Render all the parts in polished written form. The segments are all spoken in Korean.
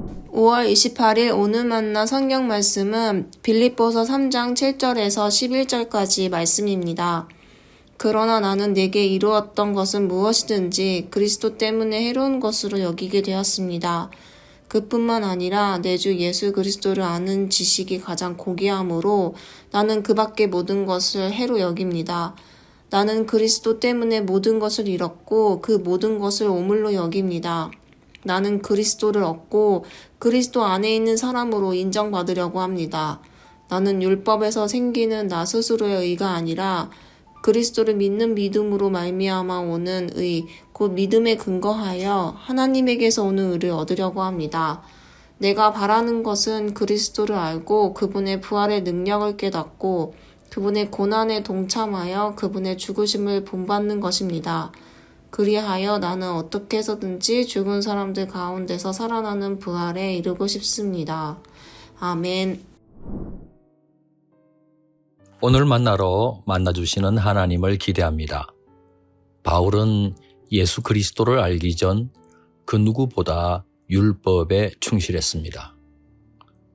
5월 28일 오늘 만난 성경 말씀은 빌립보서 3장 7절에서 11절까지 말씀입니다. 그러나 나는 내게 이루었던 것은 무엇이든지 그리스도 때문에 해로운 것으로 여기게 되었습니다. 그뿐만 아니라 내 주 예수 그리스도를 아는 지식이 가장 고귀함으로 나는 그 밖의 모든 것을 해로 여깁니다. 나는 그리스도 때문에 모든 것을 잃었고 그 모든 것을 오물로 여깁니다. 나는 그리스도를 얻고 그리스도 안에 있는 사람으로 인정받으려고 합니다. 나는 율법에서 생기는 나 스스로의 의가 아니라 그리스도를 믿는 믿음으로 말미암아 오는 의, 곧 믿음에 근거하여 하나님에게서 오는 의를 얻으려고 합니다. 내가 바라는 것은 그리스도를 알고 그분의 부활의 능력을 깨닫고 그분의 고난에 동참하여 그분의 죽으심을 본받는 것입니다. 그리하여 나는 어떻게 해서든지 죽은 사람들 가운데서 살아나는 부활에 이르고 싶습니다. 아멘. 오늘 만나주시는 하나님을 기대합니다. 바울은 예수 그리스도를 알기 전 그 누구보다 율법에 충실했습니다.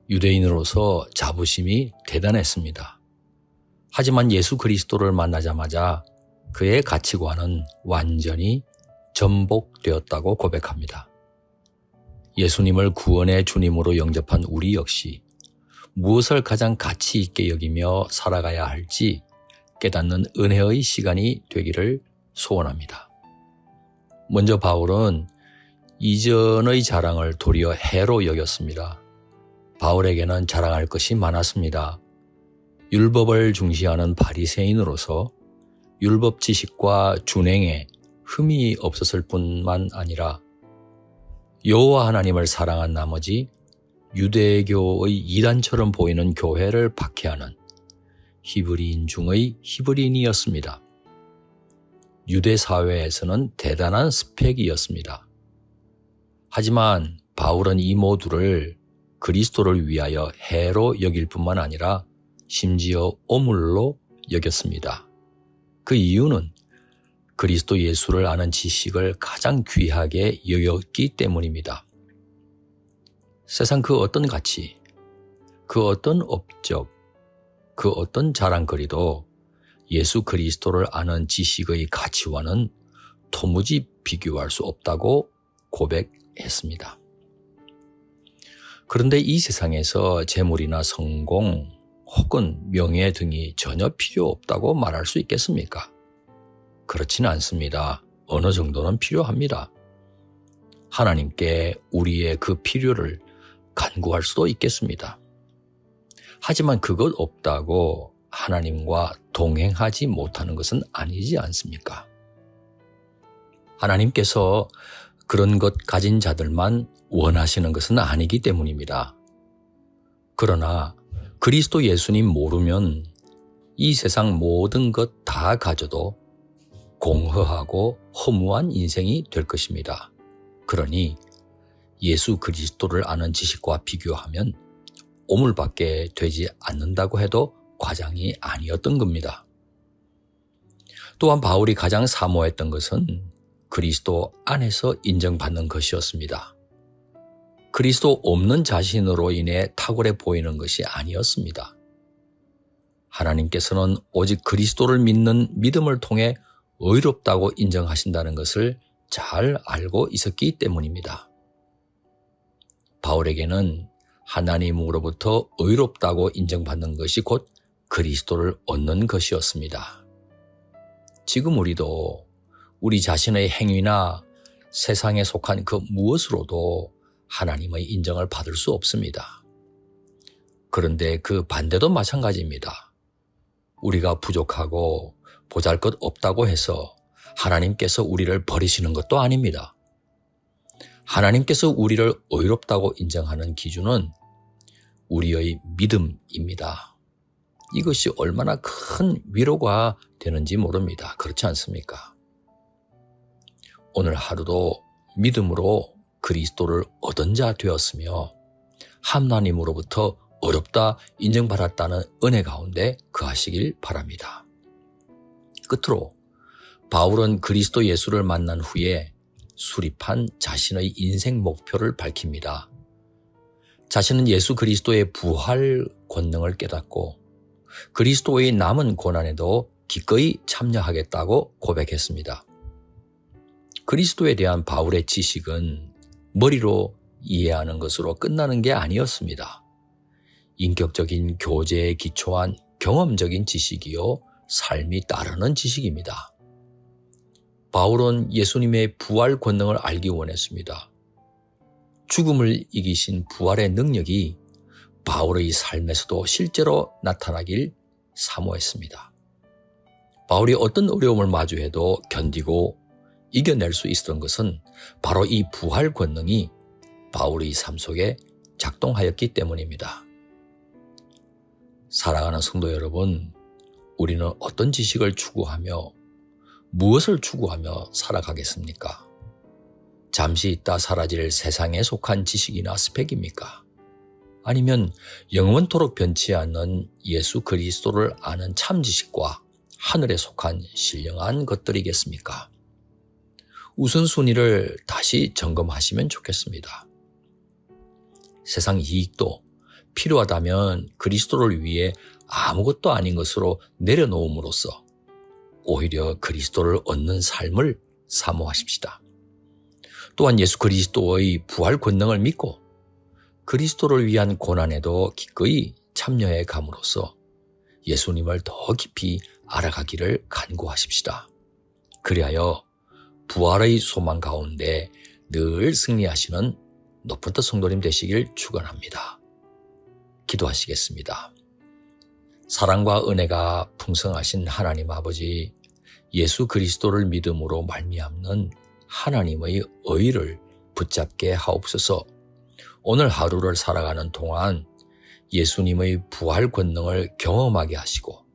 유대인으로서 자부심이 대단했습니다. 하지만 예수 그리스도를 만나자마자 그의 가치관은 완전히 전복되었다고 고백합니다. 예수님을 구원의 주님으로 영접한 우리 역시 무엇을 가장 가치 있게 여기며 살아가야 할지 깨닫는 은혜의 시간이 되기를 소원합니다. 먼저 바울은 이전의 자랑을 도리어 해로 여겼습니다. 바울에게는 자랑할 것이 많았습니다. 율법을 중시하는 바리새인으로서 율법 지식과 준행에 흠이 없었을 뿐만 아니라 여호와 하나님을 사랑한 나머지 유대교의 이단처럼 보이는 교회를 박해하는 히브리인 중의 히브리인이었습니다. 유대 사회에서는 대단한 스펙이었습니다. 하지만 바울은 이 모두를 그리스도를 위하여 해로 여길 뿐만 아니라 심지어 오물로 여겼습니다. 그 이유는 그리스도 예수를 아는 지식을 가장 귀하게 여겼기 때문입니다. 세상 그 어떤 가치, 그 어떤 업적, 그 어떤 자랑거리도 예수 그리스도를 아는 지식의 가치와는 도무지 비교할 수 없다고 고백했습니다. 그런데 이 세상에서 재물이나 성공 혹은 명예 등이 전혀 필요 없다고 말할 수 있겠습니까? 그렇지는 않습니다. 어느 정도는 필요합니다. 하나님께 우리의 그 필요를 간구할 수도 있겠습니다. 하지만 그것 없다고 하나님과 동행하지 못하는 것은 아니지 않습니까? 하나님께서 그런 것 가진 자들만 원하시는 것은 아니기 때문입니다. 그러나 그리스도 예수님 모르면 이 세상 모든 것 다 가져도 공허하고 허무한 인생이 될 것입니다. 그러니 예수 그리스도를 아는 지식과 비교하면 오물밖에 되지 않는다고 해도 과장이 아니었던 겁니다. 또한 바울이 가장 사모했던 것은 그리스도 안에서 인정받는 것이었습니다. 그리스도 없는 자신으로 인해 탁월해 보이는 것이 아니었습니다. 하나님께서는 오직 그리스도를 믿는 믿음을 통해 의롭다고 인정하신다는 것을 잘 알고 있었기 때문입니다. 바울에게는 하나님으로부터 의롭다고 인정받는 것이 곧 그리스도를 얻는 것이었습니다. 지금 우리도 우리 자신의 행위나 세상에 속한 그 무엇으로도 하나님의 인정을 받을 수 없습니다. 그런데 그 반대도 마찬가지입니다. 우리가 부족하고 보잘것없다고 해서 하나님께서 우리를 버리시는 것도 아닙니다. 하나님께서 우리를 의롭다고 인정하는 기준은 우리의 믿음입니다. 이것이 얼마나 큰 위로가 되는지 모릅니다. 그렇지 않습니까? 오늘 하루도 믿음으로 그리스도를 얻은 자 되었으며 하나님으로부터 어렵다 인정받았다는 은혜 가운데 거하시길 바랍니다. 끝으로 바울은 그리스도 예수를 만난 후에 수립한 자신의 인생 목표를 밝힙니다. 자신은 예수 그리스도의 부활 권능을 깨닫고 그리스도의 남은 고난에도 기꺼이 참여하겠다고 고백했습니다. 그리스도에 대한 바울의 지식은 머리로 이해하는 것으로 끝나는 게 아니었습니다. 인격적인 교제에 기초한 경험적인 지식이요, 삶이 따르는 지식입니다. 바울은 예수님의 부활 권능을 알기 원했습니다. 죽음을 이기신 부활의 능력이 바울의 삶에서도 실제로 나타나길 사모했습니다. 바울이 어떤 어려움을 마주해도 견디고 이겨낼 수 있었던 것은 바로 이 부활 권능이 바울의 삶 속에 작동하였기 때문입니다. 사랑하는 성도 여러분, 우리는 어떤 지식을 추구하며 무엇을 추구하며 살아가겠습니까? 잠시 있다 사라질 세상에 속한 지식이나 스펙입니까? 아니면 영원토록 변치 않는 예수 그리스도를 아는 참 지식과 하늘에 속한 신령한 것들이겠습니까? 우선순위를 다시 점검하시면 좋겠습니다. 세상 이익도 필요하다면 그리스도를 위해 아무것도 아닌 것으로 내려놓음으로써 오히려 그리스도를 얻는 삶을 사모하십시다. 또한 예수 그리스도의 부활 권능을 믿고 그리스도를 위한 고난에도 기꺼이 참여해 감으로써 예수님을 더 깊이 알아가기를 간구하십시다. 그리하여 부활의 소망 가운데 늘 승리하시는 높은 뜻 성도님 되시길 축원합니다. 기도하시겠습니다. 사랑과 은혜가 풍성하신 하나님 아버지, 예수 그리스도를 믿음으로 말미암는 하나님의 의를 붙잡게 하옵소서. 오늘 하루를 살아가는 동안 예수님의 부활 권능을 경험하게 하시고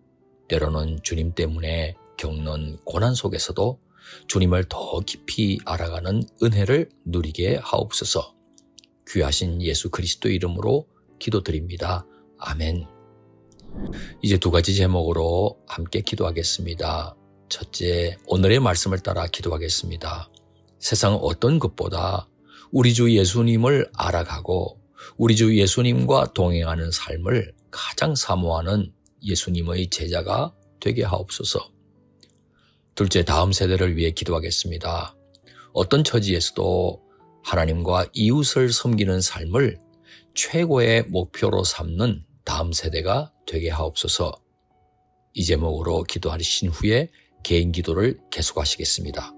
때로는 주님 때문에 겪는 고난 속에서도 주님을 더 깊이 알아가는 은혜를 누리게 하옵소서. 귀하신 예수 그리스도 이름으로 기도드립니다. 아멘. 이제 두 가지 제목으로 함께 기도하겠습니다. 첫째, 오늘의 말씀을 따라 기도하겠습니다. 세상 어떤 것보다 우리 주 예수님을 알아가고 우리 주 예수님과 동행하는 삶을 가장 사모하는 예수님의 제자가 되게 하옵소서. 둘째, 다음 세대를 위해 기도하겠습니다. 어떤 처지에서도 하나님과 이웃을 섬기는 삶을 최고의 목표로 삼는 다음 세대가 되게 하옵소서. 이 제목으로 기도하신 후에 개인 기도를 계속하시겠습니다.